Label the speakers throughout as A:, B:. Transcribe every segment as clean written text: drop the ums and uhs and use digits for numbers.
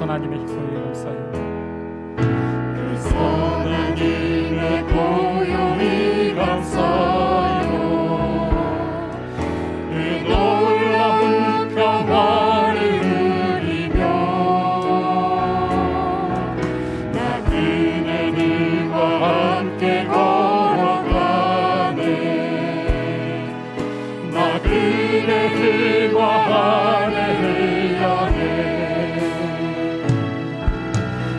A: 선하님의 고요히 감사합니다.
B: 그 선하님의 고요히 감사요. 그 놀라운 평화를 누리며 나 그네들과 함께 걸어가네. 나 그네들과 하늘을 향해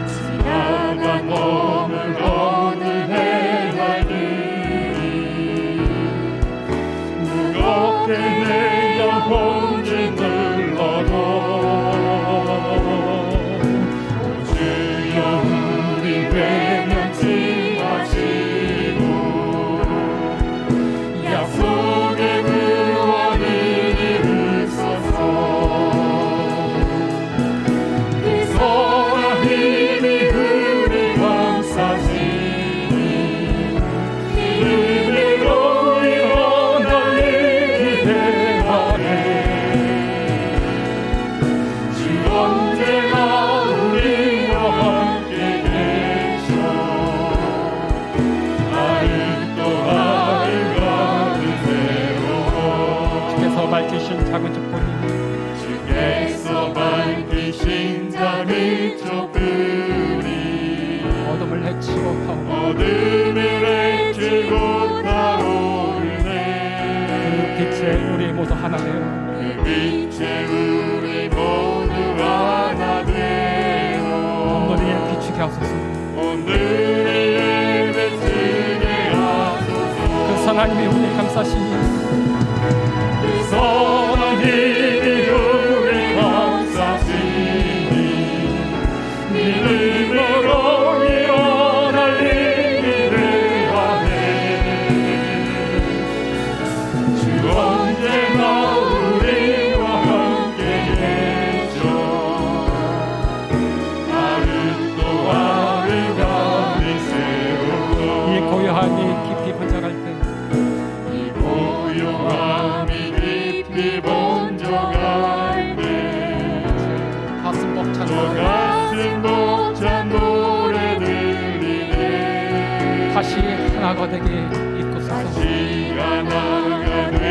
B: 지나간 머물러는 해갈들이 무겁게 내 영혼 짓눌러도 오 주여 우리 외면치 마시고 약속의 구원을 이루소서. 그 선한 힘이 우리 감싸시니 이름으로 일어나리 기대하네. 주 언제나 우리와 함께 계셔 아직도 아름다운 새로워.
A: 주께서 밝히신 작은 촛불이
B: 주께서 밝히신 작은 촛불이
A: 어둠을 해치고 타오르
B: 어둠을 헤치고 타오르네.
A: 그 빛에 우리 모두 하나 되어
B: 그 빛에 우리 모두 하나 되어
A: 오늘을 비추게 하소서.
B: 오늘을 비추게 하소서.
A: 그 선하님이 우리 감싸시니
B: 그 선한 힘이 우리 감싸시니 믿음으로 일어날 일을 하네. 주 언제나 우리와 함께 계셔 하루 또 하루가 새롭고.
A: 이 고요함이 깊이 번져갈 때
B: 이 고요함이 깊이 번져갈 때
A: 가슴 벅찬
B: 저 가슴 벅찬 노래 들리네.
A: 다시 하나가 되게 이끄소서.
B: 다시 하나가 되게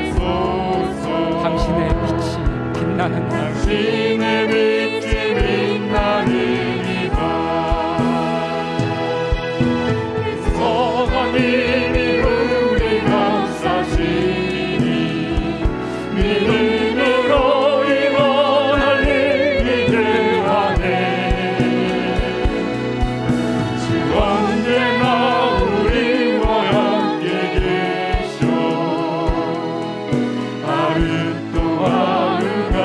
B: 이끄소서.
A: 당신의 빛이 빛나는 날
B: 당신의 빛이 빛나는 이밤 선한 힘이 우리 감싸시니 믿음으로 일어날 일이 기대하네. 주 언제나 우리와 함께 계셔 하루 또 하루가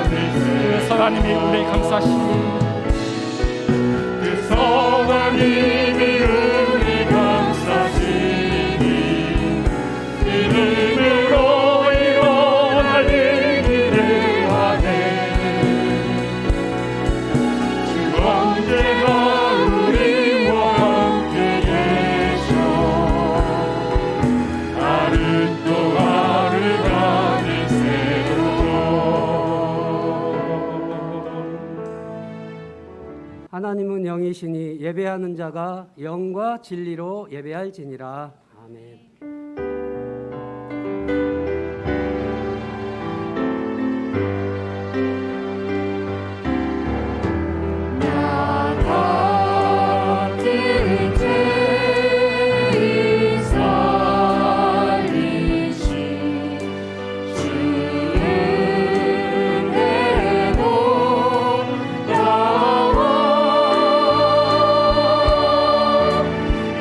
B: 되세.
A: 선하님이 우리 감싸시니
B: 그 선한 힘이 우리 감싸시니 믿음으로 일어날 일을 하네. 주 언제나 우리와 함께 계셔 하루 또 하루가 새로워.
C: 하나님은 영이시니 예배하는 자가 영과 진리로 예배할지니라. 아멘.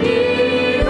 B: 이로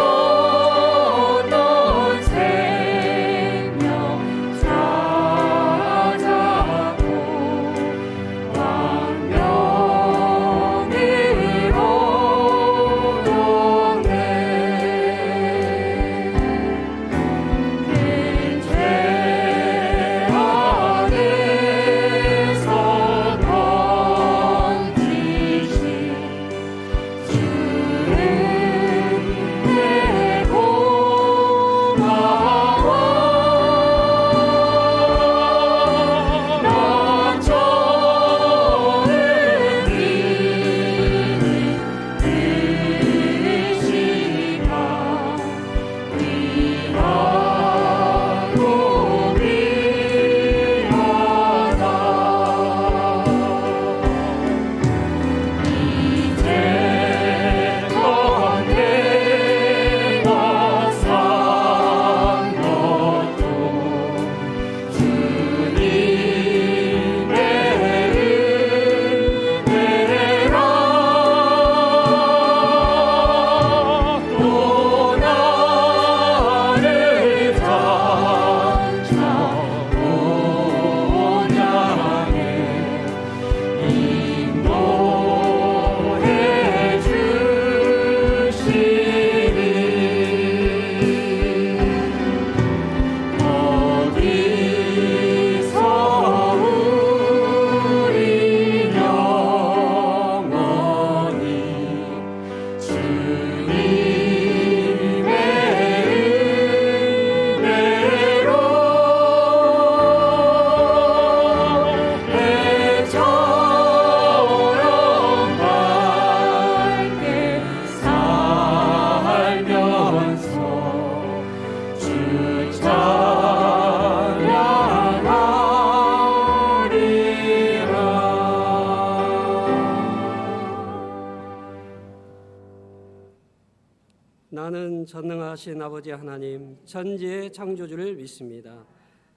C: 나는 전능하신 아버지 하나님 천지의 창조주를 믿습니다.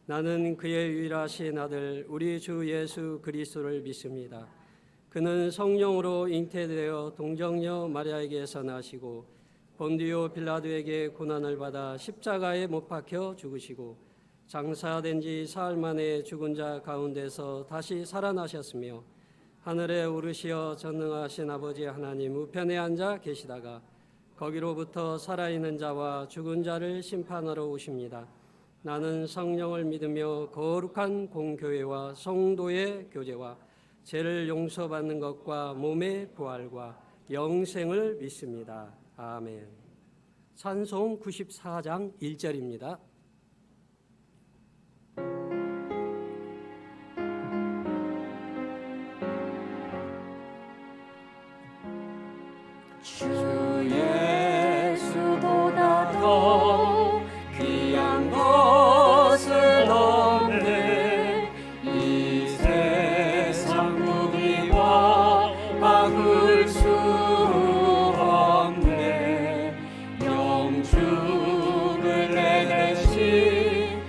C: 나는 그의 유일하신 아들 우리 주 예수 그리스도를 믿습니다. 그는 성령으로 잉태되어 동정녀 마리아에게서 나시고 본디오 빌라도에게 고난을 받아 십자가에 못 박혀 죽으시고 장사된 지 사흘 만에 죽은 자 가운데서 다시 살아나셨으며 하늘에 오르시어 전능하신 아버지 하나님 우편에 앉아 계시다가 거기로부터 살아있는 자와 죽은 자를 심판하러 오십니다. 나는 성령을 믿으며 거룩한 공교회와 성도의 교제와 죄를 용서받는 것과 몸의 부활과 영생을 믿습니다. 아멘. 찬송 94장 1절입니다.
D: 주 예수보다 더 귀한 것은 없네. 이 세상 무기와 막을 수 없네. 영주를 내 대신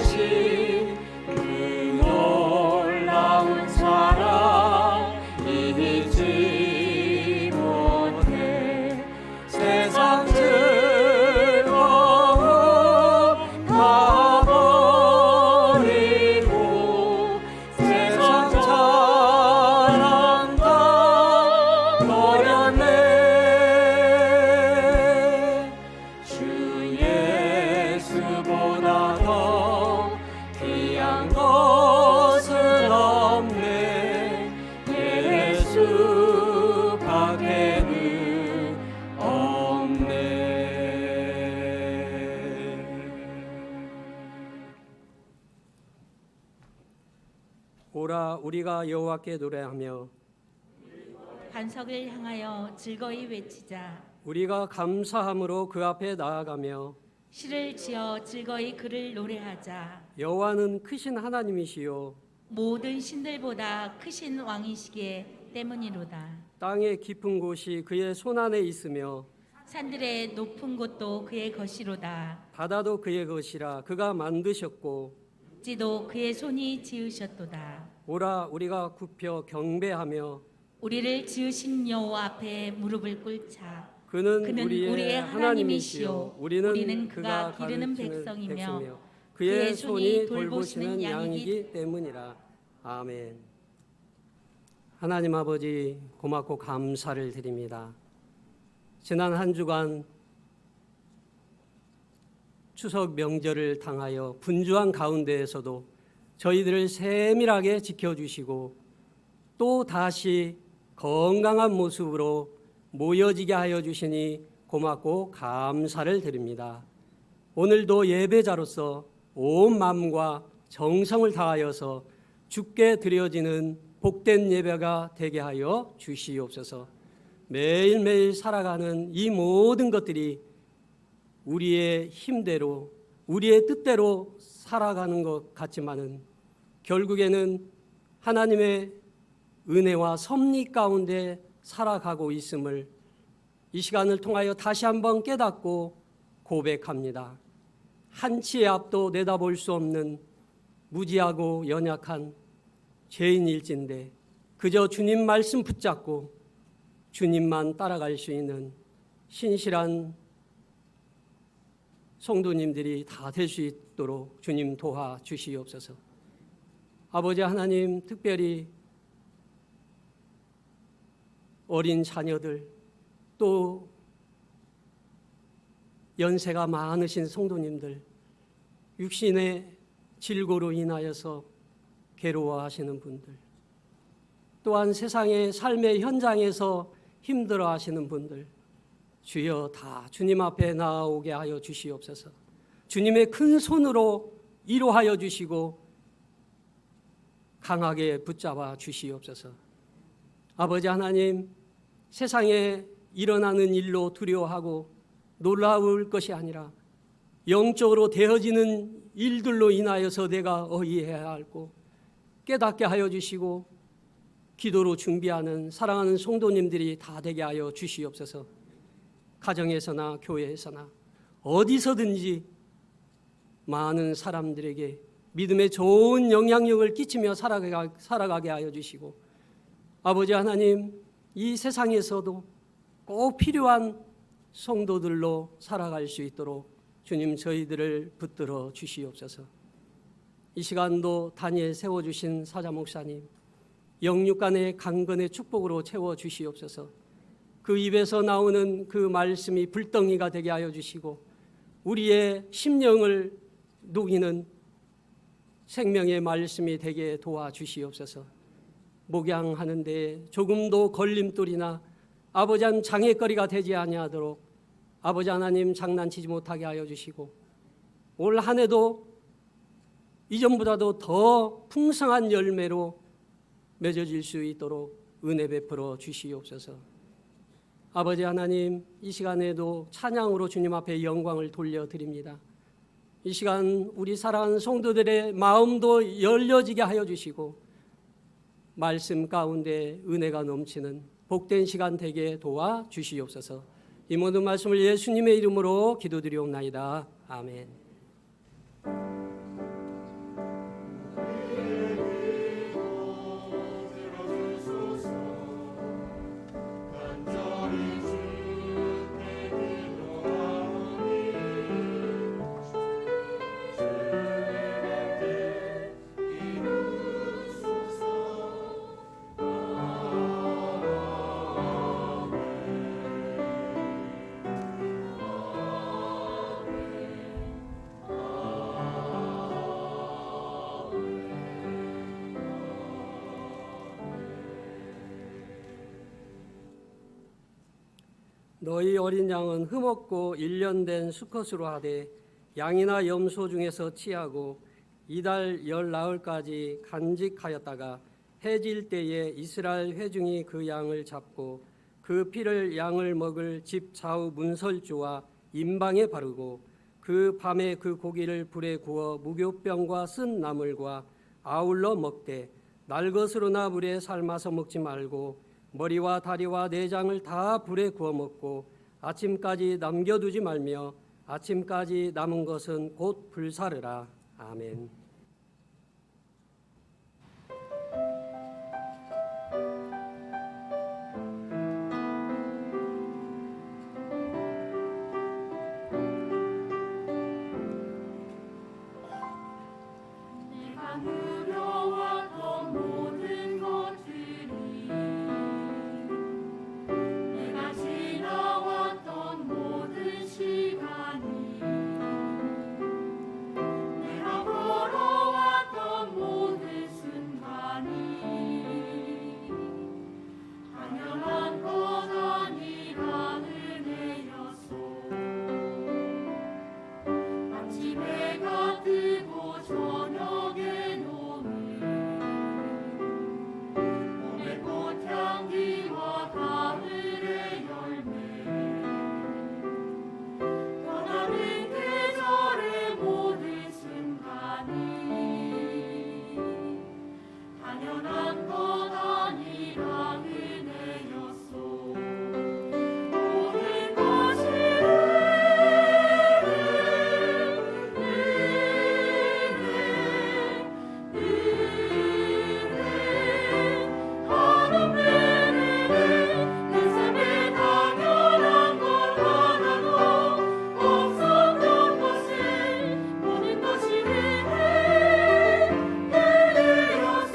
D: 돌아가신 그 놀라운 사랑 잊지 못해. 세상 즐거움 다 버리고 세상 자랑 다 버렸네. 주 예수보다 더 귀한 것은 없네. 예수 밖에는 없네.
C: 오라 우리가 여호와께 노래하며
E: 반석을 향하여 즐거이 외치자.
C: 우리가 감사함으로 그 앞에 나아가며
E: 시를 지어 즐거이 그를 노래하자.
C: 여호와는 크신 하나님이시요
E: 모든 신들보다 크신 왕이시기에 때문이로다.
C: 땅의 깊은 곳이 그의 손안에 있으며
E: 산들의 높은 곳도 그의 것이로다.
C: 바다도 그의 것이라 그가 만드셨고
E: 지도 그의 손이 지으셨도다.
C: 오라 우리가 굽혀 경배하며
E: 우리를 지으신 여호와 앞에 무릎을 꿇자.
C: 그는
E: 그는
C: 우리의 하나님이시요 우리는 그가
E: 기르는
C: 가르치는
E: 백성이며
C: 백성이며 그의 손이 돌보시는 양이기 때문이라. 아멘. 하나님 아버지 고맙고 감사를 드립니다. 지난 한 주간 추석 명절을 당하여 분주한 가운데에서도 저희들을 세밀하게 지켜주시고 또 다시 건강한 모습으로 모여지게 하여 주시니 고맙고 감사를 드립니다. 오늘도 예배자로서 온 마음과 정성을 다하여서 주께 드려지는 복된 예배가 되게 하여 주시옵소서. 매일매일 살아가는 이 모든 것들이 우리의 힘대로 우리의 뜻대로 살아가는 것 같지만은 결국에는 하나님의 은혜와 섭리 가운데 살아가고 있음을 이 시간을 통하여 다시 한번 깨닫고 고백합니다. 한치의 앞도 내다볼 수 없는 무지하고 연약한 죄인일진데 그저 주님 말씀 붙잡고 주님만 따라갈 수 있는 신실한 성도님들이 다 될 수 있도록 주님 도와주시옵소서. 아버지 하나님, 특별히 어린 자녀들 또 연세가 많으신 성도님들 육신의 질고로 인하여서 괴로워하시는 분들 또한 세상의 삶의 현장에서 힘들어하시는 분들 주여 다 주님 앞에 나아오게 하여 주시옵소서. 주님의 큰 손으로 위로하여 주시고 강하게 붙잡아 주시옵소서. 아버지 하나님, 세상에 일어나는 일로 두려워하고 놀라울 것이 아니라 영적으로 되어지는 일들로 인하여서 내가 어이해야 할고 깨닫게 하여 주시고 기도로 준비하는 사랑하는 성도님들이 다 되게 하여 주시옵소서. 가정에서나 교회에서나 어디서든지 많은 사람들에게 믿음의 좋은 영향력을 끼치며 살아가게 하여 주시고, 아버지 하나님, 이 세상에서도 꼭 필요한 성도들로 살아갈 수 있도록 주님 저희들을 붙들어 주시옵소서. 이 시간도 단위에 세워주신 사자 목사님, 영육간의 강건의 축복으로 채워 주시옵소서. 그 입에서 나오는 그 말씀이 불덩이가 되게 하여 주시고, 우리의 심령을 녹이는 생명의 말씀이 되게 도와주시옵소서. 목양하는 데 조금도 걸림돌이나 아버지 하나님 장애거리가 되지 아니하도록 아버지 하나님 장난치지 못하게 하여 주시고, 올 한 해도 이전보다도 더 풍성한 열매로 맺어질 수 있도록 은혜 베풀어 주시옵소서. 아버지 하나님, 이 시간에도 찬양으로 주님 앞에 영광을 돌려드립니다. 이 시간 우리 사랑하는 성도들의 마음도 열려지게 하여 주시고, 말씀 가운데 은혜가 넘치는 복된 시간 되게 도와 주시옵소서. 이 모든 말씀을 예수님의 이름으로 기도드리옵나이다. 아멘. 너희 어린 양은 흠없고 1년 된 수컷으로 하되 양이나 염소 중에서 취하고 이달 열 나흘까지 간직하였다가 해질 때에 이스라엘 회중이 그 양을 잡고 그 피를 양을 먹을 집 좌우 문설주와 임방에 바르고 그 밤에 그 고기를 불에 구워 무교병과 쓴 나물과 아울러 먹되 날것으로나 물에 삶아서 먹지 말고 머리와 다리와 내장을 다 불에 구워 먹고 아침까지 남겨두지 말며 아침까지 남은 것은 곧 불사르라. 아멘.
B: 내가 누려왔던 모든 것들이 내가 지나왔던 모든 시간이 내가 걸어왔던 모든 순간이 당연한 것 아니라 은혜였소. 아침에 가뜨고 저녁에 노는 봄의 꽃향기와 가을의 열매, 변하는 계절의 모든 순간이 당연한 것 아니라 은혜였소. 모든 것이 내 삶에 당연한 것 하나도 없었던 것이 모든 것이 은혜였소.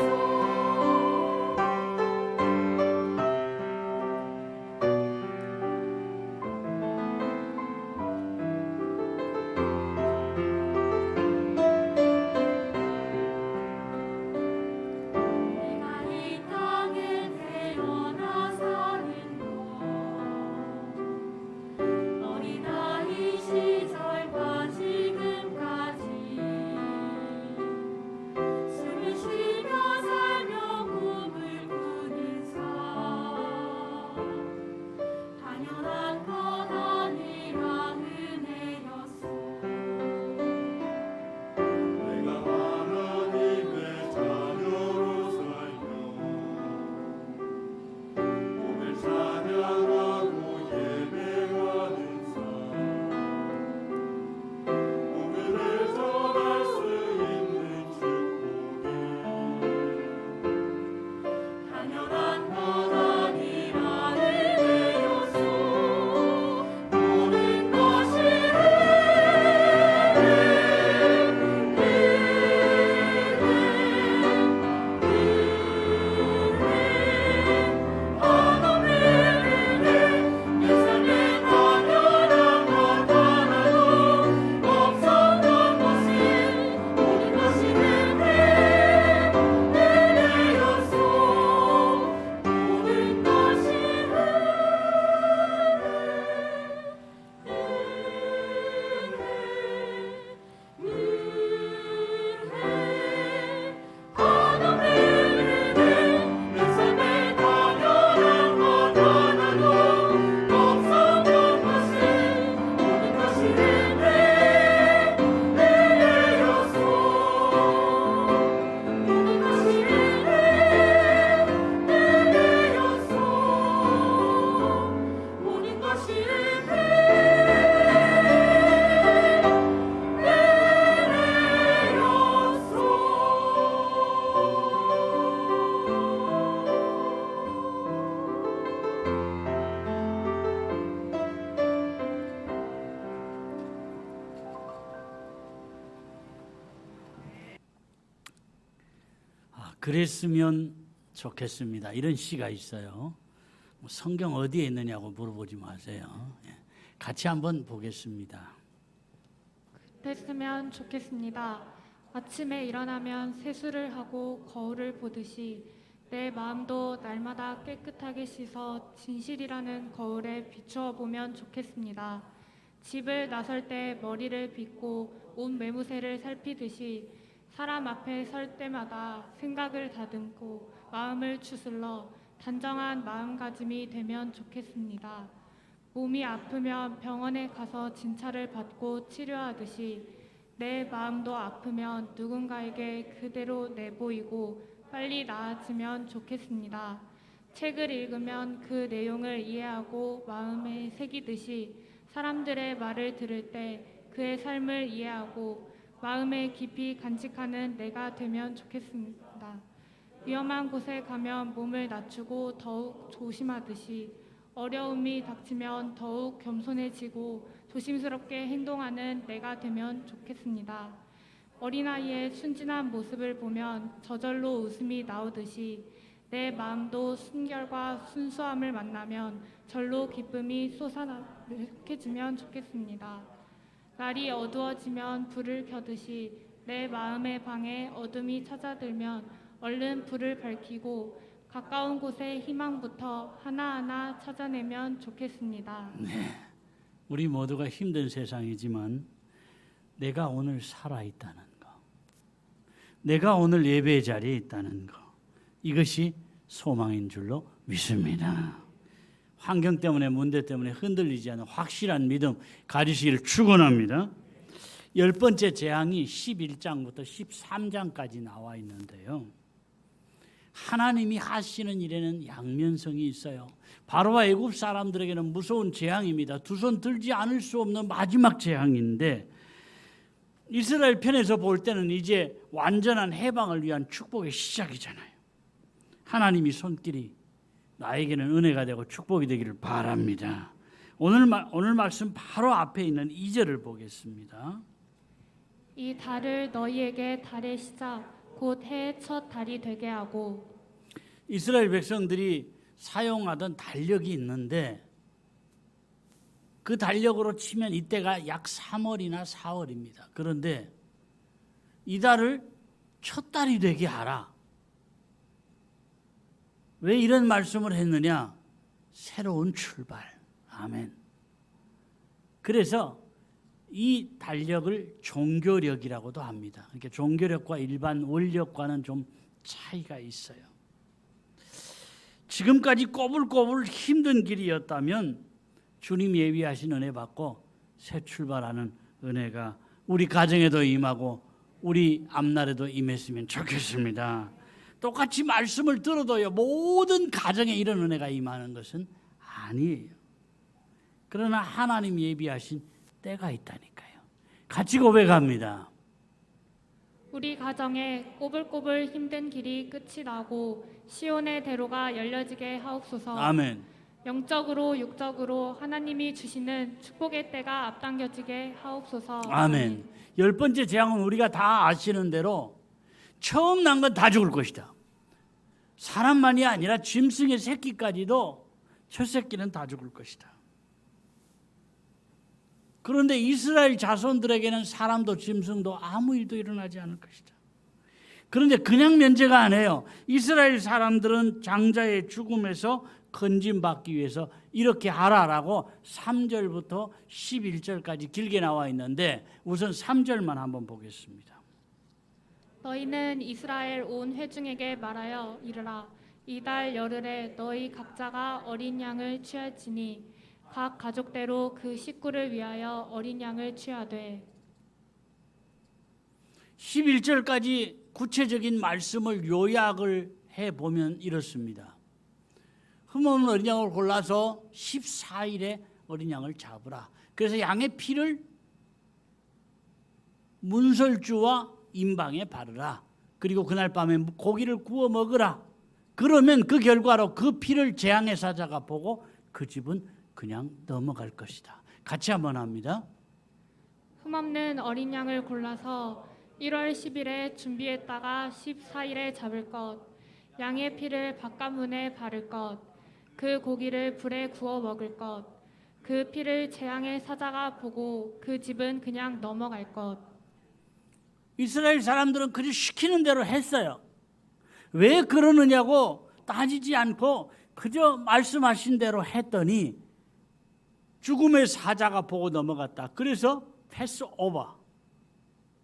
D: 그랬으면 좋겠습니다. 이런 시가 있어요. 성경 어디에 있느냐고 물어보지 마세요. 같이 한번 보겠습니다.
F: 됐으면 좋겠습니다. 아침에 일어나면 세수를 하고 거울을 보듯이 내 마음도 날마다 깨끗하게 씻어 진실이라는 거울에 비추어 보면 좋겠습니다. 집을 나설 때 머리를 빗고 옷 매무새를 살피듯이 사람 앞에 설 때마다 생각을 다듬고 마음을 추슬러 단정한 마음가짐이 되면 좋겠습니다. 몸이 아프면 병원에 가서 진찰을 받고 치료하듯이 내 마음도 아프면 누군가에게 그대로 내보이고 빨리 나아지면 좋겠습니다. 책을 읽으면 그 내용을 이해하고 마음에 새기듯이 사람들의 말을 들을 때 그의 삶을 이해하고 마음에 깊이 간직하는 내가 되면 좋겠습니다. 위험한 곳에 가면 몸을 낮추고 더욱 조심하듯이 어려움이 닥치면 더욱 겸손해지고 조심스럽게 행동하는 내가 되면 좋겠습니다. 어린아이의 순진한 모습을 보면 저절로 웃음이 나오듯이 내 마음도 순결과 순수함을 만나면 절로 기쁨이 솟아나게지면 좋겠습니다. 날이 어두워지면 불을 켜듯이 내 마음의 방에 어둠이 찾아들면 얼른 불을 밝히고 가까운 곳의 희망부터 하나하나 찾아내면 좋겠습니다.
D: 우리 모두가 힘든 세상이지만 내가 오늘 살아있다는 거, 내가 오늘 예배의 자리에 있다는 거, 이것이 소망인 줄로 믿습니다. 환경 때문에, 문제 때문에 흔들리지 않는 확실한 믿음 가지시기를 축원합니다. 10번째 재앙이 11장부터 13장까지 나와 있는데요. 하나님이 하시는 일에는 양면성이 있어요. 바로와 애굽 사람들에게는 무서운 재앙입니다. 두 손 들지 않을 수 없는 마지막 재앙인데 이스라엘 편에서 볼 때는 이제 완전한 해방을 위한 축복의 시작이잖아요. 하나님이 손길이 나에게는 은혜가 되고 축복이 되기를 바랍니다. 오늘 말씀 바로 앞에 있는 2절을 보겠습니다.
F: 이 달을 너희에게 달의 시작 곧 해의 첫 달이 되게 하고.
D: 이스라엘 백성들이 사용하던 달력이 있는데 그 달력으로 치면 이때가 약 3월이나 4월입니다. 그런데 이 달을 첫 달이 되게 하라. 왜 이런 말씀을 했느냐? 새로운 출발. 아멘. 그래서 이 달력을 종교력이라고도 합니다. 그러니까 종교력과 일반 원력과는 좀 차이가 있어요. 지금까지 꼬불꼬불 힘든 길이었다면 주님 예비하신 은혜 받고 새 출발하는 은혜가 우리 가정에도 임하고 우리 앞날에도 임했으면 좋겠습니다. 똑같이 말씀을 들어도요, 모든 가정에 이런 은혜가 임하는 것은 아니에요. 그러나 하나님 예비하신 때가 있다니까요. 같이 고백합니다.
F: 우리 가정에 꼬불꼬불 힘든 길이 끝이 나고 시온의 대로가 열려지게 하옵소서.
D: 아멘.
F: 영적으로 육적으로 하나님이 주시는 축복의 때가 앞당겨지게 하옵소서.
D: 아멘. 10번째 재앙은 우리가 다 아시는 대로 처음 난 건 다 죽을 것이다. 사람만이 아니라 짐승의 새끼까지도 첫 새끼는 다 죽을 것이다. 그런데 이스라엘 자손들에게는 사람도 짐승도 아무 일도 일어나지 않을 것이다. 그런데 그냥 면제가 아니에요. 이스라엘 사람들은 장자의 죽음에서 건짐받기 위해서 이렇게 하라라고 3절부터 11절까지 길게 나와 있는데 우선 3절만 한번 보겠습니다.
F: 너희는 이스라엘 온 회중에게 말하여 이르라. 이달 열흘에 너희 각자가 어린 양을 취할지니 각 가족대로 그 식구를 위하여 어린 양을 취하되.
D: 11절까지 구체적인 말씀을 요약을 해보면 이렇습니다. 흠없는 어린 양을 골라서 14일에 어린 양을 잡으라. 그래서 양의 피를 문설주와 임방에 바르라. 그리고 그날 밤에 고기를 구워 먹으라. 그러면 그 결과로 그 피를 재앙의 사자가 보고 그 집은 그냥 넘어갈 것이다. 같이 한번 합니다.
F: 흠없는 어린 양을 골라서 1월 10일에 준비했다가 14일에 잡을 것. 양의 피를 바깥문에 바를 것. 그 고기를 불에 구워 먹을 것. 그 피를 재앙의 사자가 보고 그 집은 그냥 넘어갈 것.
D: 이스라엘 사람들은 그저 시키는 대로 했어요. 왜 그러느냐고 따지지 않고 그저 말씀하신 대로 했더니 죽음의 사자가 보고 넘어갔다. 그래서 패스 오버.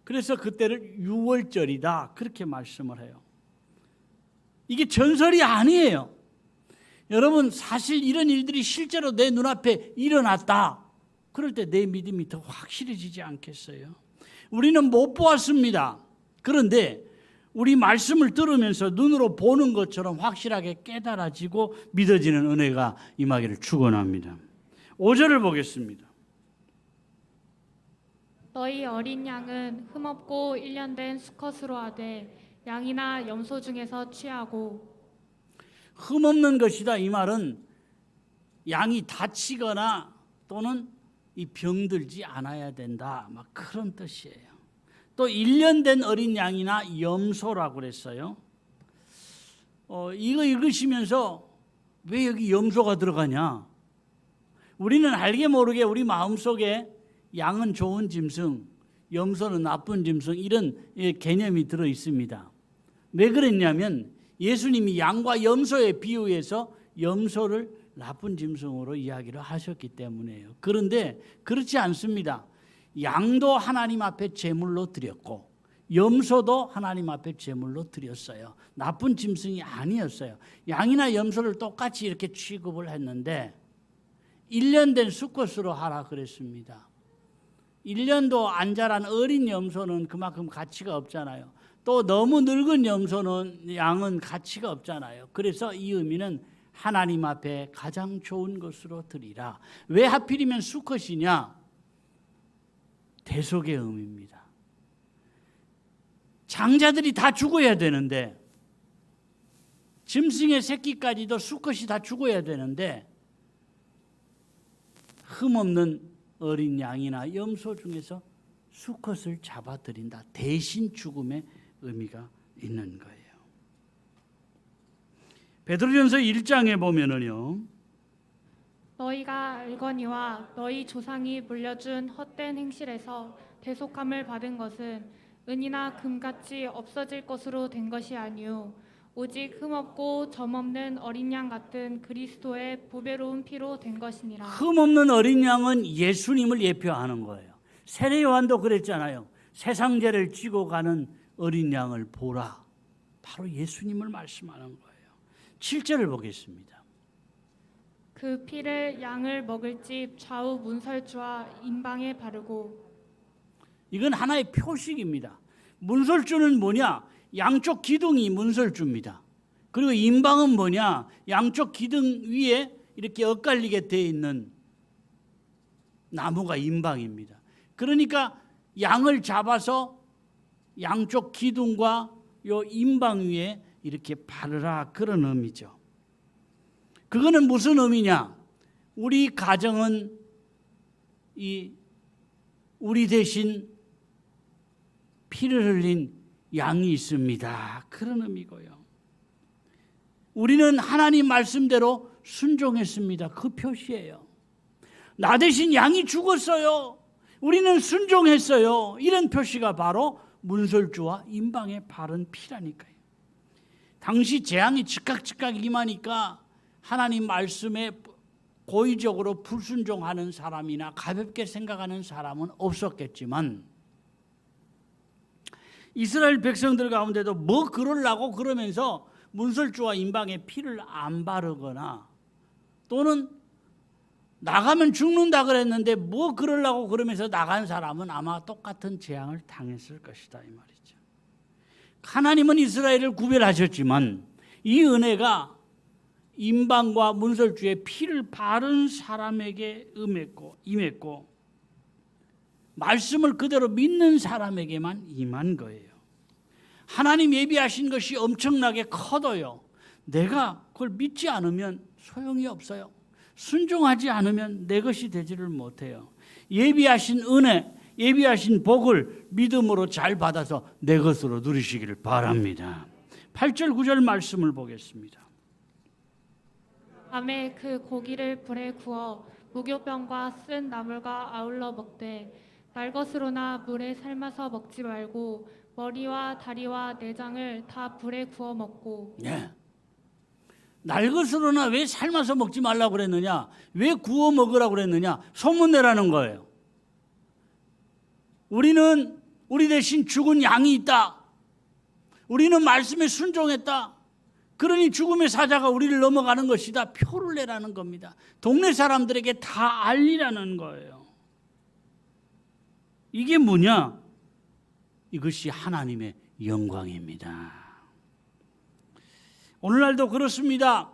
D: 그래서 그때를 유월절이다. 그렇게 말씀을 해요. 이게 전설이 아니에요. 여러분, 사실 이런 일들이 실제로 내 눈앞에 일어났다. 그럴 때 내 믿음이 더 확실해지지 않겠어요? 우리는 못 보았습니다. 그런데 우리 말씀을 들으면서 눈으로 보는 것처럼 확실하게 깨달아지고 믿어지는 은혜가 임하기를 축원합니다. 5절을 보겠습니다.
F: 너희 어린 양은 흠없고 1년 된 수컷으로 하되 양이나 염소 중에서 취하고.
D: 흠없는 것이다. 이 말은 양이 다치거나 또는 이 병들지 않아야 된다. 막 그런 뜻이에요. 또 1년 된 어린 양이나 염소라고 그랬어요. 이거 읽으시면서 왜 여기 염소가 들어가냐? 우리는 알게 모르게 우리 마음속에 양은 좋은 짐승, 염소는 나쁜 짐승 이런 개념이 들어 있습니다. 왜 그랬냐면 예수님이 양과 염소에 비유해서 염소를 나쁜 짐승으로 이야기를 하셨기 때문이에요. 그런데 그렇지 않습니다. 양도 하나님 앞에 제물로 드렸고 염소도 하나님 앞에 제물로 드렸어요. 나쁜 짐승이 아니었어요. 양이나 염소를 똑같이 이렇게 취급을 했는데 1년 된 수컷으로 하라 그랬습니다. 1년도 안 자란 어린 염소는 그만큼 가치가 없잖아요. 또 너무 늙은 염소는 양은 가치가 없잖아요. 그래서 이 의미는 하나님 앞에 가장 좋은 것으로 드리라. 왜 하필이면 수컷이냐? 대속의 의미입니다. 장자들이 다 죽어야 되는데 짐승의 새끼까지도 수컷이 다 죽어야 되는데 흠없는 어린 양이나 염소 중에서 수컷을 잡아들인다. 대신 죽음의 의미가 있는 거예요. 베드로전서 1장에 보면은요.
F: 너희가 알거니와 너희 조상이 물려준 헛된 행실에서 대속함을 받은 것은 은이나 금같이 없어질 것으로 된 것이 아니요 오직 흠없고 점없는 어린 양 같은 그리스도의 보배로운 피로 된 것이니라.
D: 흠없는 어린 양은 예수님을 예표하는 거예요. 세례 요한도 그랬잖아요. 세상 죄를 지고 가는 어린 양을 보라. 바로 예수님을 말씀하는 거예요. 7절을 보겠습니다.
F: 그 피를 양을 먹을 집 좌우 문설주와 임방에 바르고.
D: 이건 하나의 표식입니다. 문설주는 뭐냐? 양쪽 기둥이 문설주입니다. 그리고 임방은 뭐냐? 양쪽 기둥 위에 이렇게 엇갈리게 되어 있는 나무가 임방입니다. 그러니까 양을 잡아서 양쪽 기둥과 요 임방 위에 이렇게 바르라 그런 의미죠. 그거는 무슨 의미냐? 우리 가정은 우리 대신 피를 흘린 양이 있습니다. 그런 의미고요. 우리는 하나님 말씀대로 순종했습니다. 그 표시예요. 나 대신 양이 죽었어요. 우리는 순종했어요. 이런 표시가 바로 문설주와 임방에 바른 피라니까요. 당시 재앙이 즉각 임하니까 하나님 말씀에 고의적으로 불순종하는 사람이나 가볍게 생각하는 사람은 없었겠지만 이스라엘 백성들 가운데도 뭐 그러려고 그러면서 문설주와 임방에 피를 안 바르거나 또는 나가면 죽는다 그랬는데 뭐 그러려고 그러면서 나간 사람은 아마 똑같은 재앙을 당했을 것이다 이 말이죠. 하나님은 이스라엘을 구별하셨지만 이 은혜가 임방과 문설주에 피를 바른 사람에게 임했고 말씀을 그대로 믿는 사람에게만 임한 거예요. 하나님 예비하신 것이 엄청나게 커도요. 내가 그걸 믿지 않으면 소용이 없어요. 순종하지 않으면 내 것이 되지를 못해요. 예비하신 은혜, 예비하신 복을 믿음으로 잘 받아서 내 것으로 누리시기를 바랍니다. 8절 9절 말씀을 보겠습니다.
F: 밤에 그 고기를 불에 구워 무교병과 쓴 나물과 아울러 먹되 날 것으로나 물에 삶아서 먹지 말고 머리와 다리와 내장을 다 불에 구워 먹고
D: 네. 날 것으로나 왜 삶아서 먹지 말라고 그랬느냐? 왜 구워 먹으라고 그랬느냐? 소문내라는 거예요. 우리는 우리 대신 죽은 양이 있다. 우리는 말씀에 순종했다. 그러니 죽음의 사자가 우리를 넘어가는 것이다. 표를 내라는 겁니다. 동네 사람들에게 다 알리라는 거예요. 이게 뭐냐? 이것이 하나님의 영광입니다. 오늘날도 그렇습니다.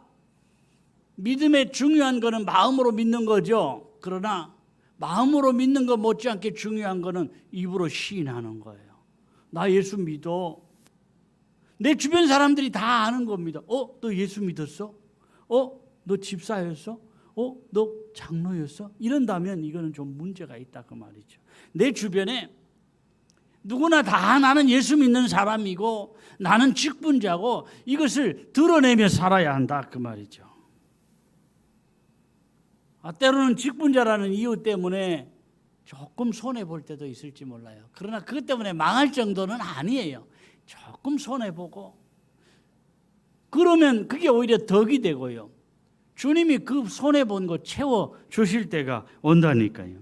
D: 믿음의 중요한 것은 마음으로 믿는 거죠. 그러나 마음으로 믿는 것 못지않게 중요한 것은 입으로 시인하는 거예요. 나 예수 믿어. 내 주변 사람들이 다 아는 겁니다. 너 예수 믿었어? 너 집사였어? 너 장로였어? 이런다면 이거는 좀 문제가 있다 그 말이죠. 내 주변에 누구나 다 나는 예수 믿는 사람이고 나는 직분자고 이것을 드러내며 살아야 한다 그 말이죠. 때로는 직분자라는 이유 때문에 조금 손해볼 때도 있을지 몰라요. 그러나 그것 때문에 망할 정도는 아니에요. 조금 손해보고 그러면 그게 오히려 덕이 되고요. 주님이 그 손해본 거 채워주실 때가 온다니까요.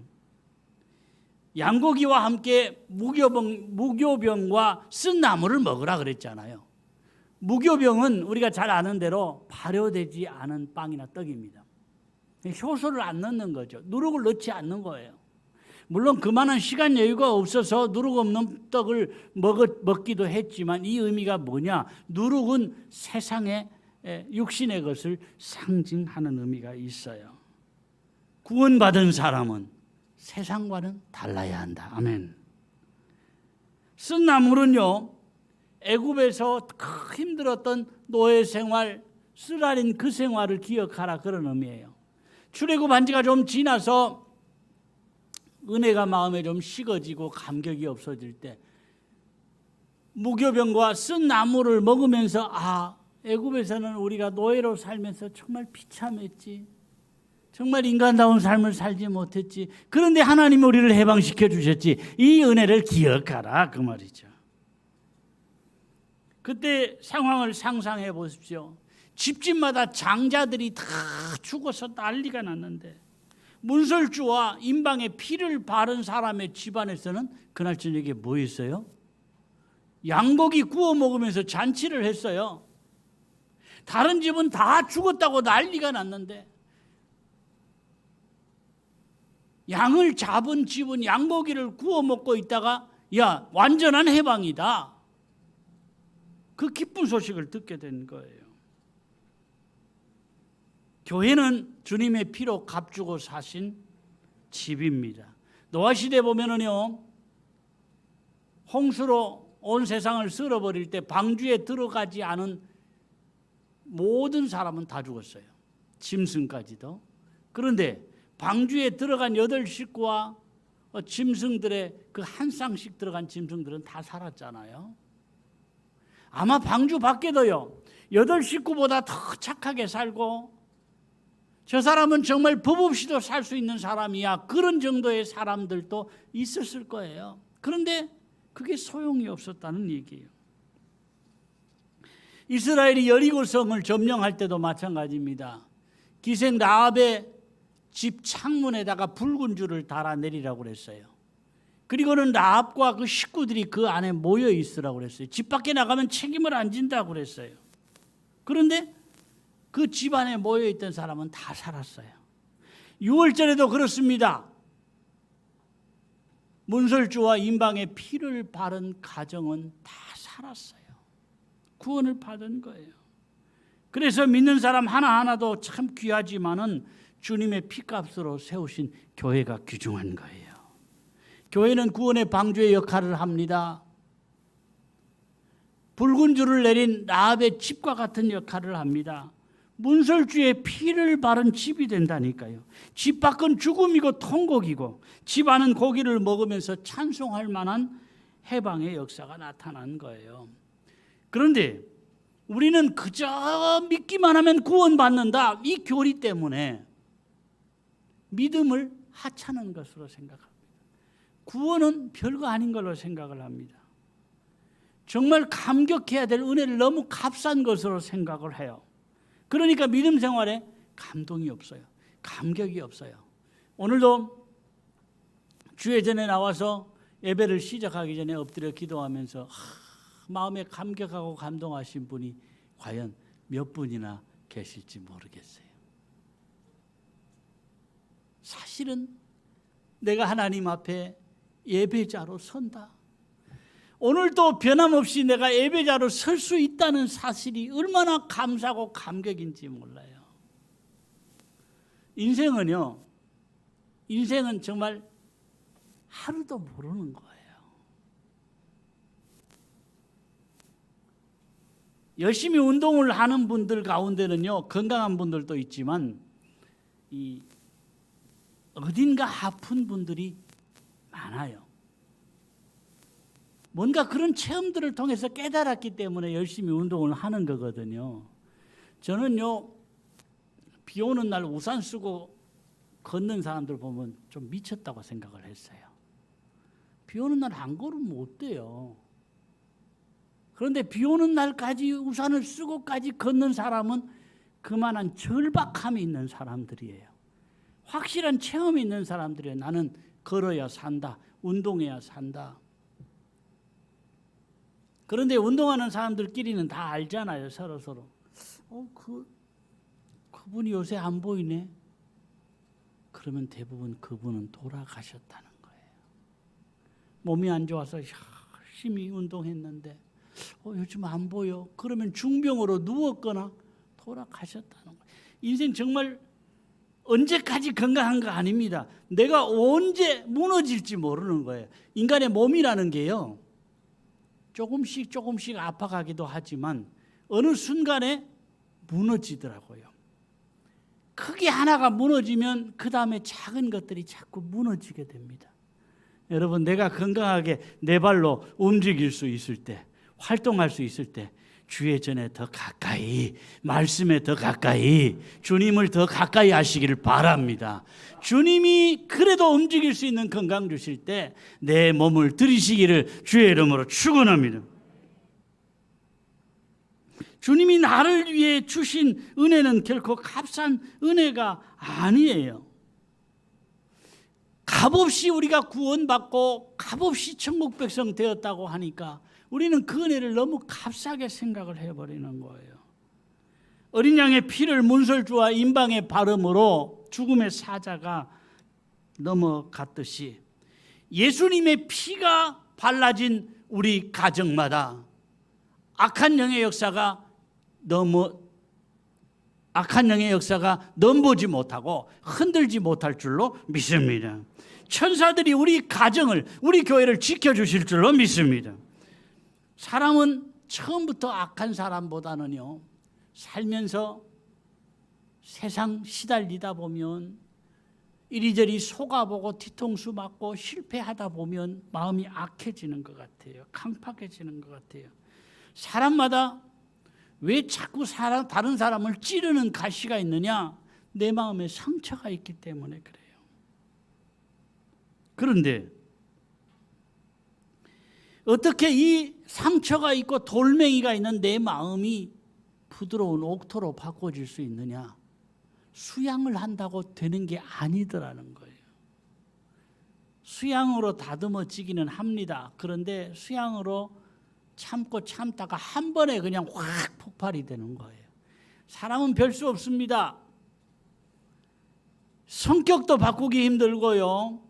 D: 양고기와 함께 무교병과 쓴 나물을 먹으라 그랬잖아요. 무교병은 우리가 잘 아는 대로 발효되지 않은 빵이나 떡입니다. 효소를 안 넣는 거죠. 누룩을 넣지 않는 거예요. 물론 그만한 시간 여유가 없어서 누룩 없는 떡을 먹기도 했지만 이 의미가 뭐냐? 누룩은 세상의 육신의 것을 상징하는 의미가 있어요. 구원받은 사람은 세상과는 달라야 한다. 아멘. 쓴 나물은요, 애굽에서 힘들었던 노예 생활, 쓰라린 그 생활을 기억하라 그런 의미예요. 출애굽한 지가 좀 지나서 은혜가 마음에 좀 식어지고 감격이 없어질 때 무교병과 쓴 나물을 먹으면서 애굽에서는 우리가 노예로 살면서 정말 비참했지. 정말 인간다운 삶을 살지 못했지. 그런데 하나님이 우리를 해방시켜 주셨지. 이 은혜를 기억하라 그 말이죠. 그때 상황을 상상해 보십시오. 집집마다 장자들이 다 죽어서 난리가 났는데 문설주와 임방에 피를 바른 사람의 집안에서는 그날 저녁에 뭐 있어요? 양고기 구워 먹으면서 잔치를 했어요. 다른 집은 다 죽었다고 난리가 났는데 양을 잡은 집은 양고기를 구워 먹고 있다가 완전한 해방이다. 그 기쁜 소식을 듣게 된 거예요. 교회는 주님의 피로 값주고 사신 집입니다. 노아 시대 보면은요, 홍수로 온 세상을 쓸어버릴 때 방주에 들어가지 않은 모든 사람은 다 죽었어요. 짐승까지도. 그런데 방주에 들어간 8식구와 짐승들의 그 한 쌍씩 들어간 짐승들은 다 살았잖아요. 아마 방주 밖에도요, 8식구보다 더 착하게 살고 저 사람은 정말 법 없이도 살 수 있는 사람이야. 그런 정도의 사람들도 있었을 거예요. 그런데 그게 소용이 없었다는 얘기예요. 이스라엘이 여리고성을 점령할 때도 마찬가지입니다. 기생 라합의 집 창문에다가 붉은 줄을 달아내리라고 그랬어요. 그리고는 라합과 그 식구들이 그 안에 모여 있으라고 그랬어요. 집 밖에 나가면 책임을 안 진다고 그랬어요. 그런데 그 집 안에 모여있던 사람은 다 살았어요. 6월절에도 그렇습니다. 문설주와 임방에 피를 바른 가정은 다 살았어요. 구원을 받은 거예요. 그래서 믿는 사람 하나하나도 참 귀하지만은 주님의 피값으로 세우신 교회가 귀중한 거예요. 교회는 구원의 방주의 역할을 합니다. 붉은 줄을 내린 라합의 집과 같은 역할을 합니다. 문설주의 피를 바른 집이 된다니까요. 집 밖은 죽음이고 통곡이고 집 안은 고기를 먹으면서 찬송할 만한 해방의 역사가 나타난 거예요. 그런데 우리는 그저 믿기만 하면 구원받는다, 이 교리 때문에 믿음을 하찮은 것으로 생각합니다. 구원은 별거 아닌 걸로 생각을 합니다. 정말 감격해야 될 은혜를 너무 값싼 것으로 생각을 해요. 그러니까 믿음 생활에 감동이 없어요. 감격이 없어요. 오늘도 주회전에 나와서 예배를 시작하기 전에 엎드려 기도하면서 마음에 감격하고 감동하신 분이 과연 몇 분이나 계실지 모르겠어요. 사실은 내가 하나님 앞에 예배자로 선다. 오늘도 변함없이 내가 예배자로 설 수 있다는 사실이 얼마나 감사하고 감격인지 몰라요. 인생은 정말 하루도 모르는 거예요. 열심히 운동을 하는 분들 가운데는요, 건강한 분들도 있지만 어딘가 아픈 분들이 많아요. 뭔가 그런 체험들을 통해서 깨달았기 때문에 열심히 운동을 하는 거거든요. 저는요, 비 오는 날 우산 쓰고 걷는 사람들 보면 좀 미쳤다고 생각을 했어요. 비 오는 날 안 걸으면 어때요? 그런데 비 오는 날까지 우산을 쓰고까지 걷는 사람은 그만한 절박함이 있는 사람들이에요. 확실한 체험이 있는 사람들이에요. 나는 걸어야 산다. 운동해야 산다. 그런데 운동하는 사람들끼리는 다 알잖아요. 서로. 그분이 요새 안 보이네. 그러면 대부분 그분은 돌아가셨다는 거예요. 몸이 안 좋아서 열심히 운동했는데 요즘 안 보여. 그러면 중병으로 누웠거나 돌아가셨다는 거예요. 인생 정말 언제까지 건강한 거 아닙니다. 내가 언제 무너질지 모르는 거예요. 인간의 몸이라는 게요, 조금씩 아파가기도 하지만 어느 순간에 무너지더라고요. 크게 하나가 무너지면 그 다음에 작은 것들이 자꾸 무너지게 됩니다. 여러분, 내가 건강하게 내 발로 움직일 수 있을 때, 활동할 수 있을 때 주의 전에 더 가까이, 말씀에 더 가까이, 주님을 더 가까이 하시기를 바랍니다. 주님이 그래도 움직일 수 있는 건강 주실 때 내 몸을 들이시기를 주의 이름으로 축원합니다. 주님이 나를 위해 주신 은혜는 결코 값싼 은혜가 아니에요. 값없이 우리가 구원받고 값없이 천국 백성 되었다고 하니까 우리는 그 은혜를 너무 값싸게 생각을 해버리는 거예요. 어린 양의 피를 문설주와 임방에 바름으로 죽음의 사자가 넘어갔듯이 예수님의 피가 발라진 우리 가정마다 악한 영의 역사가 넘보지 못하고 흔들지 못할 줄로 믿습니다. 천사들이 우리 가정을, 우리 교회를 지켜주실 줄로 믿습니다. 사람은 처음부터 악한 사람보다는요, 살면서 세상 시달리다 보면 이리저리 속아보고 뒤통수 맞고 실패하다 보면 마음이 악해지는 것 같아요. 강팍해지는 것 같아요. 사람마다 왜 자꾸 다른 사람을 찌르는 가시가 있느냐? 내 마음에 상처가 있기 때문에 그래요. 그런데 어떻게 이 상처가 있고 돌멩이가 있는 내 마음이 부드러운 옥토로 바꿔질 수 있느냐? 수양을 한다고 되는 게 아니더라는 거예요. 수양으로 다듬어지기는 합니다. 그런데 수양으로 참다가 한 번에 그냥 확 폭발이 되는 거예요. 사람은 별 수 없습니다. 성격도 바꾸기 힘들고요,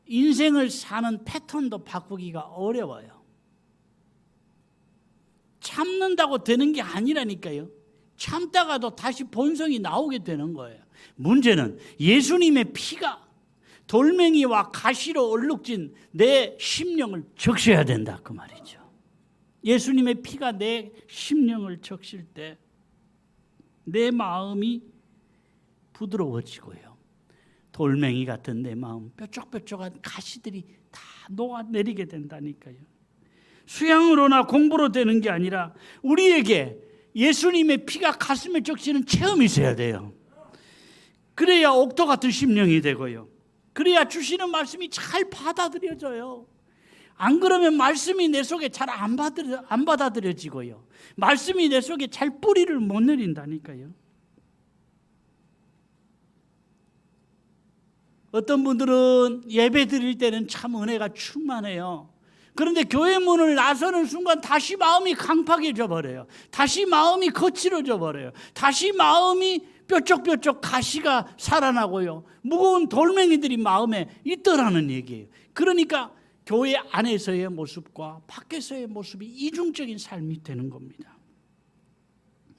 D: 인생을 사는 패턴도 바꾸기가 어려워요. 참는다고 되는 게 아니라니까요. 참다가도 다시 본성이 나오게 되는 거예요. 문제는 예수님의 피가 돌멩이와 가시로 얼룩진 내 심령을 적셔야 된다, 그 말이죠. 예수님의 피가 내 심령을 적실 때 내 마음이 부드러워지고요. 돌멩이 같은 내 마음, 뾰족뾰족한 가시들이 다 녹아내리게 된다니까요. 수양으로나 공부로 되는 게 아니라 우리에게 예수님의 피가 가슴에 적시는 체험이 있어야 돼요. 그래야 옥토 같은 심령이 되고요. 그래야 주시는 말씀이 잘 받아들여져요. 안 그러면 말씀이 내 속에 잘 안 받아들여지고요. 말씀이 내 속에 잘 뿌리를 못 내린다니까요. 어떤 분들은 예배 드릴 때는 참 은혜가 충만해요. 그런데 교회 문을 나서는 순간 다시 마음이 강팍해져 버려요. 다시 마음이 거칠어져 버려요. 다시 마음이 뾰족뾰족 가시가 살아나고요. 무거운 돌멩이들이 마음에 있더라는 얘기예요. 그러니까 교회 안에서의 모습과 밖에서의 모습이 이중적인 삶이 되는 겁니다.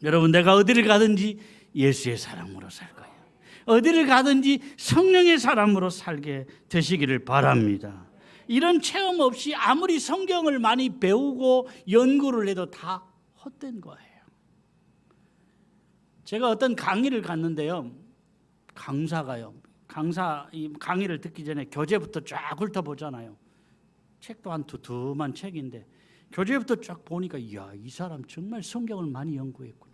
D: 여러분, 내가 어디를 가든지 예수의 사람으로 살 거예요. 어디를 가든지 성령의 사람으로 살게 되시기를 바랍니다. 이런 체험 없이 아무리 성경을 많이 배우고 연구를 해도 다 헛된 거예요. 제가 어떤 강의를 갔는데요. 강사가요. 강의를 듣기 전에 교재부터 쫙 훑어보잖아요. 책도 한 두툼한 책인데 교재부터 쫙 보니까 이야, 이 사람 정말 성경을 많이 연구했구나.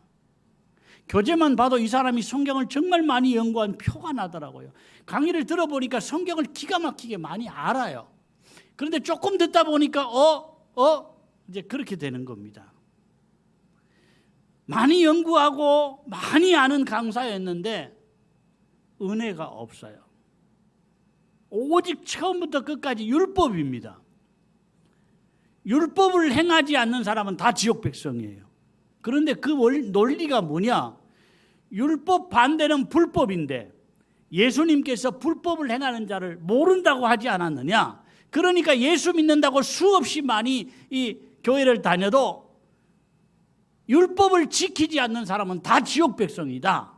D: 교재만 봐도 이 사람이 성경을 정말 많이 연구한 표가 나더라고요. 강의를 들어보니까 성경을 기가 막히게 많이 알아요. 그런데 조금 듣다 보니까 이제 그렇게 되는 겁니다. 많이 연구하고 많이 아는 강사였는데 은혜가 없어요. 오직 처음부터 끝까지 율법입니다. 율법을 행하지 않는 사람은 다 지옥 백성이에요. 그런데 그 논리가 뭐냐? 율법 반대는 불법인데 예수님께서 불법을 행하는 자를 모른다고 하지 않았느냐? 그러니까 예수 믿는다고 수없이 많이 이 교회를 다녀도 율법을 지키지 않는 사람은 다 지옥 백성이다.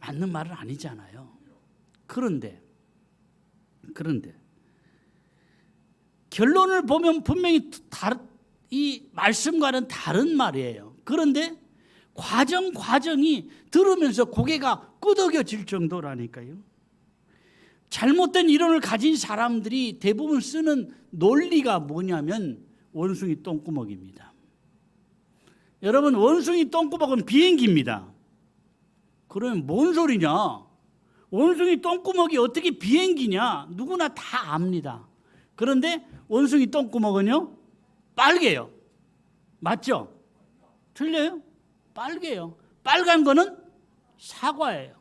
D: 맞는 말은 아니잖아요. 그런데 결론을 보면 분명히 이 말씀과는 다른 말이에요. 그런데 과정이 들으면서 고개가 끄덕여질 정도라니까요. 잘못된 이론을 가진 사람들이 대부분 쓰는 논리가 뭐냐면 원숭이 똥구멍입니다. 여러분, 원숭이 똥구멍은 비행기입니다. 그러면 뭔 소리냐? 원숭이 똥구멍이 어떻게 비행기냐? 누구나 다 압니다. 그런데 원숭이 똥구멍은요, 빨개요. 맞죠? 틀려요? 빨개요. 빨간 거는 사과예요.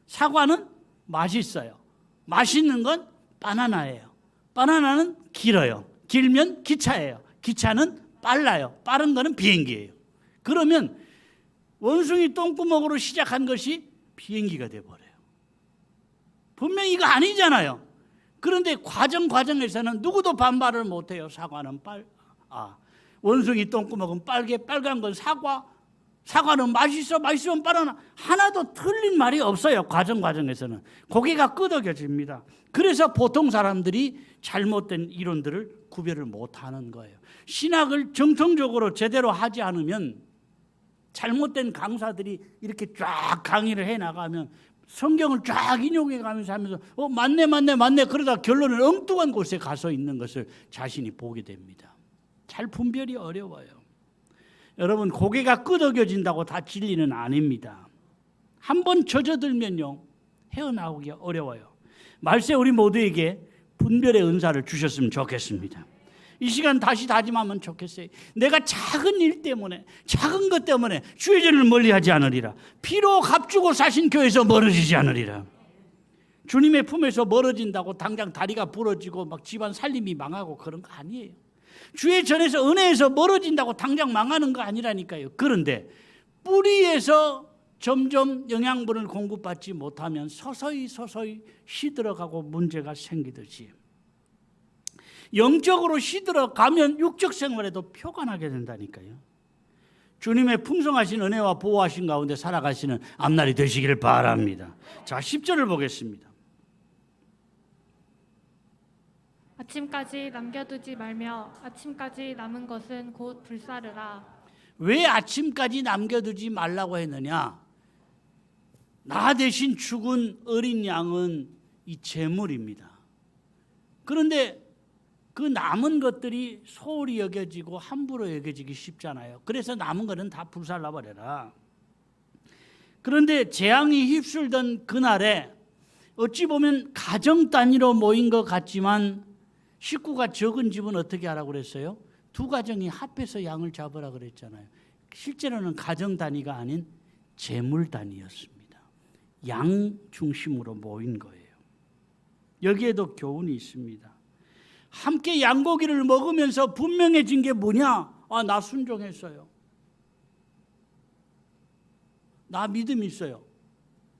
D: 사과는 맛있어요. 맛있는 건 바나나예요. 바나나는 길어요. 길면 기차예요. 기차는 빨라요. 빠른 거는 비행기예요. 그러면 원숭이 똥구멍으로 시작한 것이 비행기가 돼버려요. 분명히 이거 아니잖아요. 그런데 과정에서는 누구도 반발을 못해요. 사과는 원숭이 똥구멍은 빨간 건 사과는 맛있으면 바나나. 하나도 틀린 말이 없어요. 과정에서는 고개가 끄덕여집니다. 그래서 보통 사람들이 잘못된 이론들을 구별을 못하는 거예요. 신학을 정통적으로 제대로 하지 않으면 잘못된 강사들이 이렇게 쫙 강의를 해나가면 성경을 쫙 인용해가면서 하면서 맞네 그러다 결론은 엉뚱한 곳에 가서 있는 것을 자신이 보게 됩니다. 잘 분별이 어려워요. 여러분, 고개가 끄덕여진다고 다 진리는 아닙니다. 한번 젖어들면요, 헤어나오기가 어려워요. 말세 우리 모두에게 분별의 은사를 주셨으면 좋겠습니다. 이 시간 다시 다짐하면 좋겠어요. 내가 작은 일 때문에, 작은 것 때문에 주의 전을 멀리하지 않으리라. 피로 값주고 사신 교회에서 멀어지지 않으리라. 주님의 품에서 멀어진다고 당장 다리가 부러지고 막 집안 살림이 망하고 그런 거 아니에요. 주의 전에서 은혜에서 멀어진다고 당장 망하는 거 아니라니까요. 그런데 뿌리에서 점점 영양분을 공급받지 못하면 서서히 시들어가고 문제가 생기듯이 영적으로 시들어가면 육적 생활에도 표가 나게 된다니까요. 주님의 풍성하신 은혜와 보호하신 가운데 살아가시는 앞날이 되시기를 바랍니다. 자, 10절을 보겠습니다.
F: 아침까지 남겨두지 말며 아침까지 남은 것은 곧 불사르라.
D: 왜 아침까지 남겨두지 말라고 했느냐? 나 대신 죽은 어린 양은 이 제물입니다. 그런데 그 남은 것들이 소홀히 여겨지고 함부로 여겨지기 쉽잖아요. 그래서 남은 거는 다 불살라버려라. 그런데 재앙이 휩쓸던 그날에 어찌 보면 가정 단위로 모인 것 같지만 식구가 적은 집은 어떻게 하라고 그랬어요? 두 가정이 합해서 양을 잡으라 그랬잖아요. 실제로는 가정 단위가 아닌 재물 단위였습니다. 양 중심으로 모인 거예요. 여기에도 교훈이 있습니다. 함께 양고기를 먹으면서 분명해진 게 뭐냐? 나 순종했어요. 나 믿음 있어요.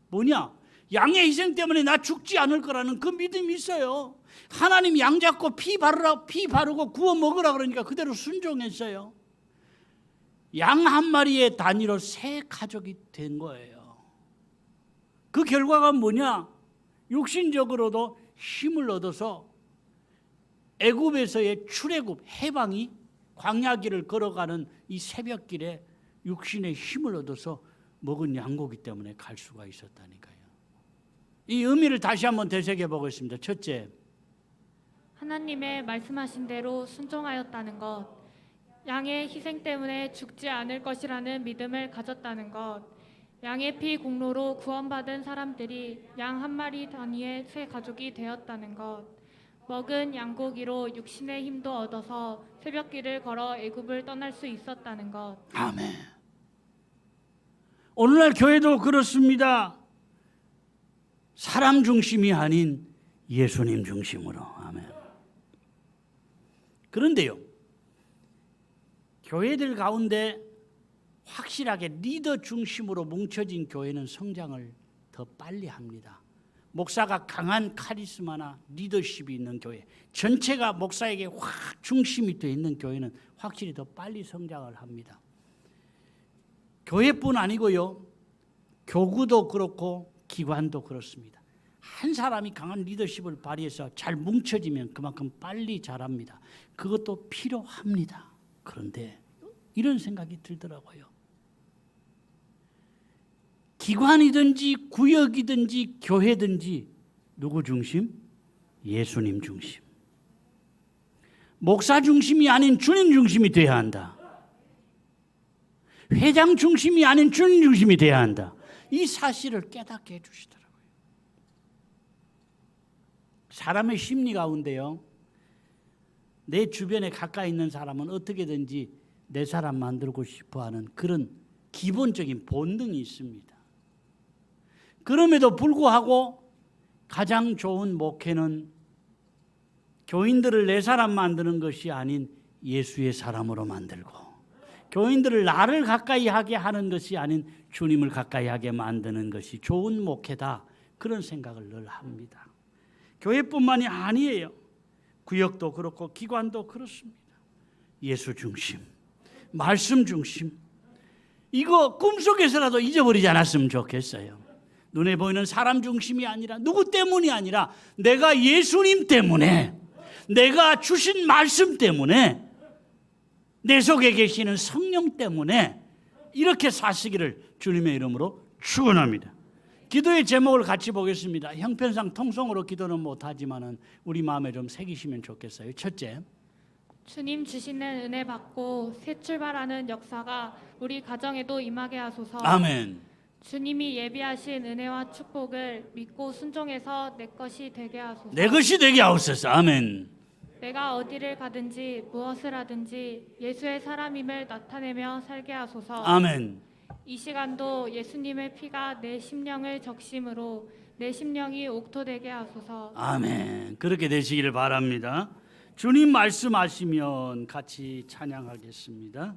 D: 뭐냐? 양의 희생 때문에 나 죽지 않을 거라는 그 믿음이 있어요. 하나님 양 잡고 피 바르고 구워 먹으라 그러니까 그대로 순종했어요. 양 한 마리의 단위로 새 가족이 된 거예요. 그 결과가 뭐냐? 육신적으로도 힘을 얻어서 애굽에서의 출애굽 해방이 광야길을 걸어가는 이 새벽길에 육신의 힘을 얻어서 먹은 양고기 때문에 갈 수가 있었다니까요. 이 의미를 다시 한번 되새겨 보겠습니다. 첫째,
F: 하나님의 말씀하신 대로 순종하였다는 것, 양의 희생 때문에 죽지 않을 것이라는 믿음을 가졌다는 것, 양의 피 공로로 구원받은 사람들이 양 한 마리 단위의 새 가족이 되었다는 것, 먹은 양고기로 육신의 힘도 얻어서 새벽길을 걸어 애굽을 떠날 수 있었다는 것.
D: 아멘. 오늘날 교회도 그렇습니다. 사람 중심이 아닌 예수님 중심으로. 아멘. 그런데요, 교회들 가운데 확실하게 리더 중심으로 뭉쳐진 교회는 성장을 더 빨리 합니다. 목사가 강한 카리스마나 리더십이 있는 교회, 전체가 목사에게 확 중심이 되어 있는 교회는 확실히 더 빨리 성장을 합니다. 교회뿐 아니고요, 교구도 그렇고 기관도 그렇습니다. 한 사람이 강한 리더십을 발휘해서 잘 뭉쳐지면 그만큼 빨리 자랍니다. 그것도 필요합니다. 그런데 이런 생각이 들더라고요. 기관이든지 구역이든지 교회든지 누구 중심? 예수님 중심. 목사 중심이 아닌 주님 중심이 돼야 한다. 회장 중심이 아닌 주님 중심이 돼야 한다. 이 사실을 깨닫게 해주시더라고요. 사람의 심리 가운데요, 내 주변에 가까이 있는 사람은 어떻게든지 내 사람 만들고 싶어하는 그런 기본적인 본능이 있습니다. 그럼에도 불구하고 가장 좋은 목회는 교인들을 내 사람 만드는 것이 아닌 예수의 사람으로 만들고, 교인들을 나를 가까이 하게 하는 것이 아닌 주님을 가까이 하게 만드는 것이 좋은 목회다. 그런 생각을 늘 합니다. 교회뿐만이 아니에요. 구역도 그렇고 기관도 그렇습니다. 예수 중심, 말씀 중심. 이거 꿈속에서라도 잊어버리지 않았으면 좋겠어요. 눈에 보이는 사람 중심이 아니라, 누구 때문이 아니라 내가 예수님 때문에, 내가 주신 말씀 때문에, 내 속에 계시는 성령 때문에 이렇게 사시기를 주님의 이름으로 축원합니다. 기도의 제목을 같이 보겠습니다. 형편상 통성으로 기도는 못하지만 우리 마음에 좀 새기시면 좋겠어요. 첫째,
F: 주님 주시는 은혜 받고 새 출발하는 역사가 우리 가정에도 임하게 하소서.
D: 아멘.
F: 주님이 예비하신 은혜와 축복을 믿고 순종해서 내 것이 되게 하소서.
D: 내 것이 되게 하옵소서. 아멘.
F: 내가 어디를 가든지 무엇을 하든지 예수의 사람임을 나타내며 살게 하소서.
D: 아멘.
F: 이 시간도 예수님의 피가 내 심령을 적심으로 내 심령이 옥토되게 하소서.
D: 아멘. 그렇게 되시기를 바랍니다. 주님 말씀하시면 같이 찬양하겠습니다.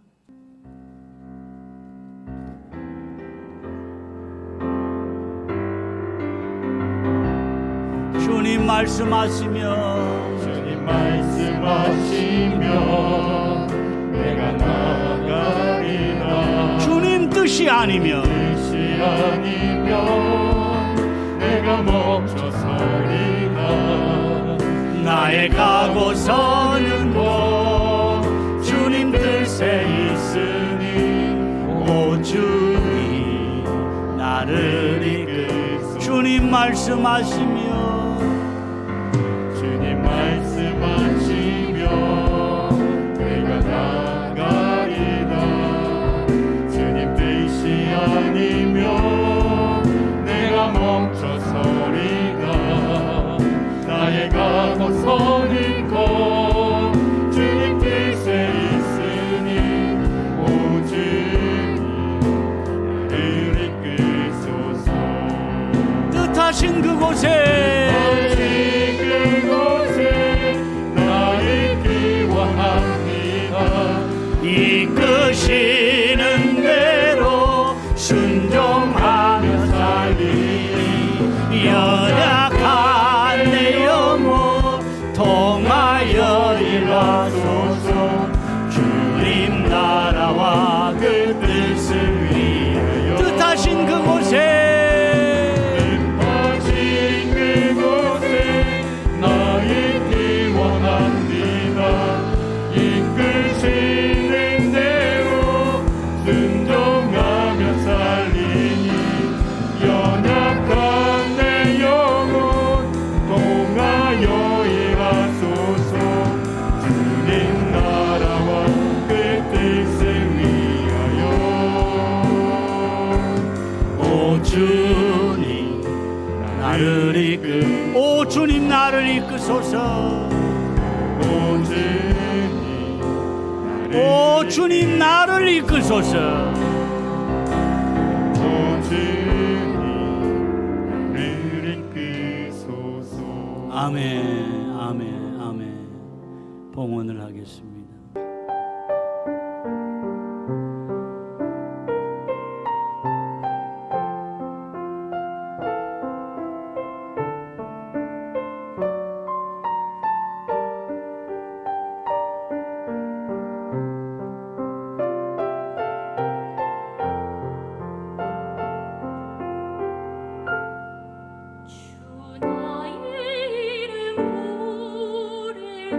D: 주님 말씀하시면,
G: 주님 말씀하시면 내가 나가리라.
D: 주님 뜻이 아니면,
G: 뜻이 아니면 내가 멈춰 서리라.
D: 나의 가고 서는 곳 주님 뜻에 있으니 나를 이끌 주님 말씀하시며
G: 주님 말씀하시며 내가 나가리라. 주님 뜻이 아니면 내가 멈춰서리라. 나의 가고 서는 것 주님 뜻에 있으니 오 주님 나를 이끌소서.
D: 뜻하신 그곳에 이끄시는 대로 순종하며 살리니 연약한 내 영혼 통하여 일하소서. 주님 나라와 그 뜻을 위하여 뜻하신 그곳에
G: 나의 기원합니다. 이끄시는 대로 순종하며 살리니 연약한 내 영혼 통하여 일하소서. 주님 나라와 그 뜻을 위하여.
D: 오 주님 나를 이끌 오 주님 나를 이끄소서. 오 주님 나를 이끄소서.
G: 오 주님 나를 이끄소서.
D: 아멘 아멘 아멘. 봉헌을 하겠습니다.
B: 주 나의 이름 부를 때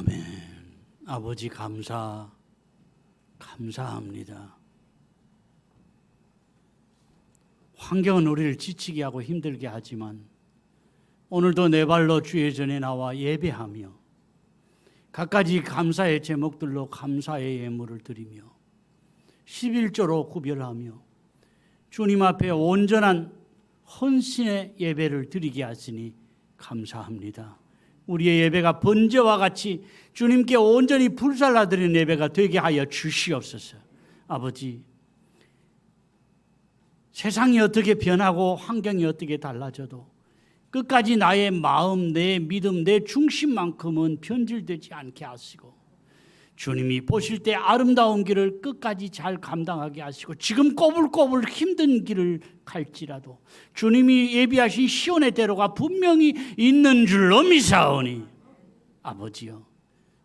D: 아멘. 아버지 감사합니다. 환경은 우리를 지치게 하고 힘들게 하지만 오늘도 내 발로 주의 전에 나와 예배하며 갖가지 감사의 제목들로 감사의 예물을 드리며 11조로 구별하며 주님 앞에 온전한 헌신의 예배를 드리게 하시니 감사합니다. 우리의 예배가 번제와 같이 주님께 온전히 불살라드리는 예배가 되게 하여 주시옵소서. 아버지, 세상이 어떻게 변하고 환경이 어떻게 달라져도 끝까지 나의 마음, 내 믿음, 내 중심만큼은 변질되지 않게 하시고 주님이 보실 때 아름다운 길을 끝까지 잘 감당하게 하시고 지금 꼬불꼬불 힘든 길을 갈지라도 주님이 예비하신 시온의 대로가 분명히 있는 줄로 믿사오니 아버지여,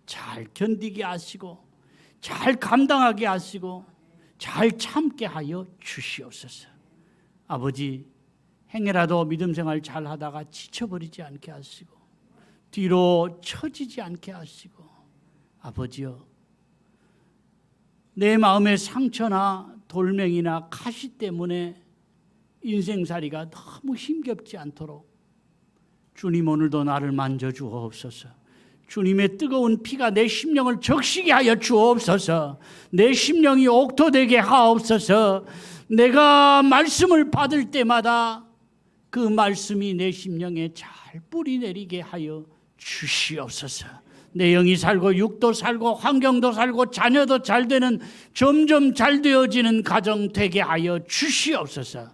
D: 잘 견디게 하시고 잘 감당하게 하시고 잘 참게 하여 주시옵소서. 아버지, 행여라도 믿음 생활 잘 하다가 지쳐버리지 않게 하시고 뒤로 처지지 않게 하시고 아버지여, 내 마음의 상처나 돌멩이나 가시 때문에 인생살이가 너무 힘겹지 않도록 주님 오늘도 나를 만져주옵소서. 주님의 뜨거운 피가 내 심령을 적시게 하여 주옵소서. 내 심령이 옥토되게 하옵소서. 내가 말씀을 받을 때마다 그 말씀이 내 심령에 잘 뿌리 내리게 하여 주시옵소서. 내 영이 살고 육도 살고 환경도 살고 자녀도 잘 되는, 점점 잘 되어지는 가정 되게 하여 주시옵소서.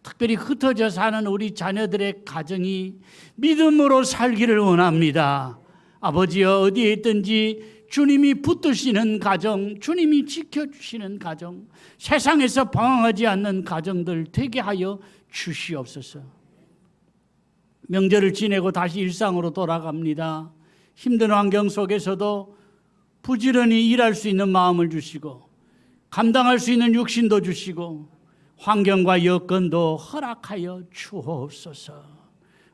D: 특별히 흩어져 사는 우리 자녀들의 가정이 믿음으로 살기를 원합니다. 아버지여, 어디에 있든지 주님이 붙드시는 가정, 주님이 지켜주시는 가정, 세상에서 방황하지 않는 가정들 되게 하여 주시옵소서. 명절을 지내고 다시 일상으로 돌아갑니다. 힘든 환경 속에서도 부지런히 일할 수 있는 마음을 주시고 감당할 수 있는 육신도 주시고 환경과 여건도 허락하여 주옵소서.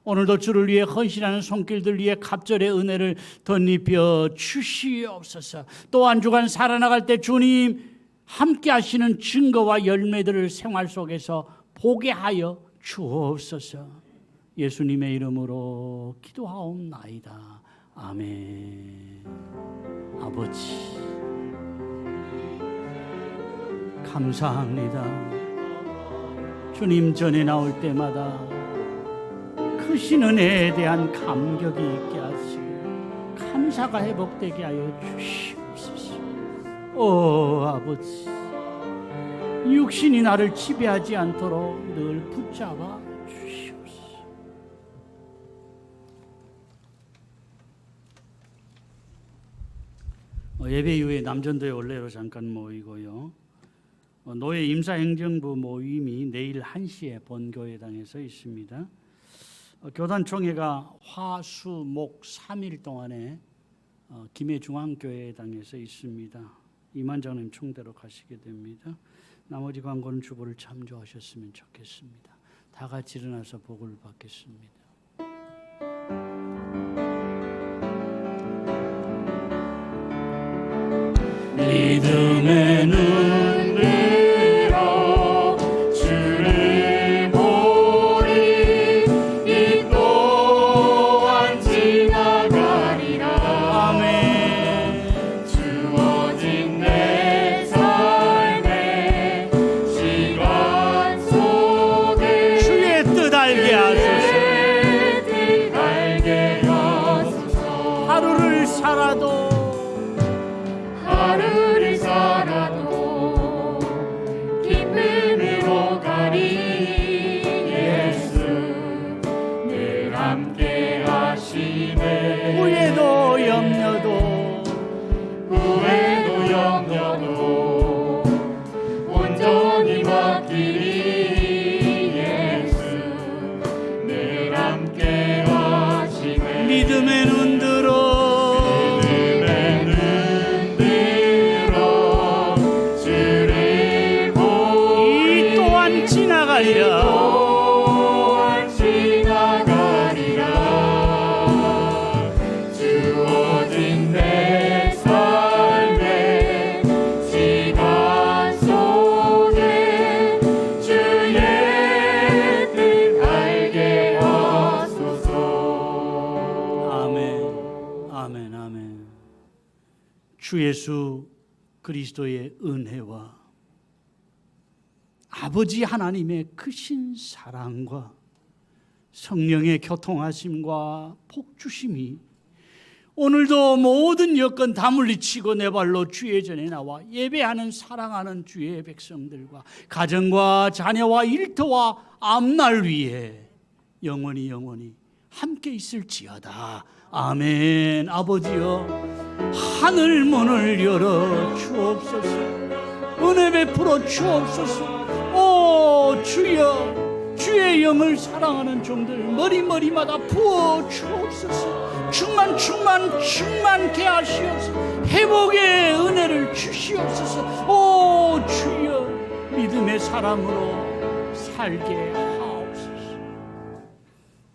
D: 오늘도 주를 위해 헌신하는 손길들 위해 갑절의 은혜를 덧입혀 주시옵소서. 또 한 주간 살아나갈 때 주님 함께 하시는 증거와 열매들을 생활 속에서 보게 하여 주옵소서. 예수님의 이름으로 기도하옵나이다. 아멘. 아버지, 감사합니다. 주님 전에 나올 때마다 크신 은혜에 대한 감격이 있게 하시고 감사가 회복되게 하여 주시옵소서. 오 아버지, 육신이 나를 지배하지 않도록 늘 붙잡아 주시옵소서. 예배 이후에 남전도에 원래로 잠깐 모이고요. 노예 임사행정부 모임이 내일 1시에 본교회당에서 있습니다. 교단총회가 화, 수, 목 3일 동안에 김해중앙교회당에서 있습니다. 이만장님 총대로 가시게 됩니다. 나머지 광고는 주보를 참조하셨으면 좋겠습니다. 다 같이 일어나서 복을 받겠습니다. 믿음의 눈 들어 주를 보리, 이 또한 지나가리라. 아멘.
B: 주어진 내 삶의 시간 속에
D: 주의 뜻 알게 하소서.
B: 뜻 알게 하소서.
D: 하루를 살아도
B: 기쁨으로 가리. 예수 늘 함께 하시네.
D: 후회도 염려도
B: 온전히 맡기리. 예수 늘 함께 하시네.
D: 믿음의 눈 들어
B: 지나가리라. 주어진 내
D: 주 예수 그리스도의 은혜와 아버지 하나님의 크신 사랑과 성령의 교통하심과 복주심이 오늘도 모든 여건 다 물리치고 내 발로 주의 전에 나와 예배하는 사랑하는 주의 백성들과 가정과 자녀와 일터와 앞날 위에 영원히 함께 있을지어다. 아멘. 아버지여, 하늘 문을 열어 주옵소서. 은혜 베풀어 주옵소서. 오 주여, 주의 영을 사랑하는 종들 머리마다 부어 주옵소서. 충만케 하시옵소서. 회복의 은혜를 주시옵소서. 오 주여, 믿음의 사람으로 살게 하옵소서.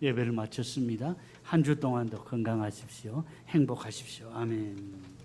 D: 예배를 마쳤습니다. 한 주 동안도 건강하십시오. 행복하십시오. 아멘.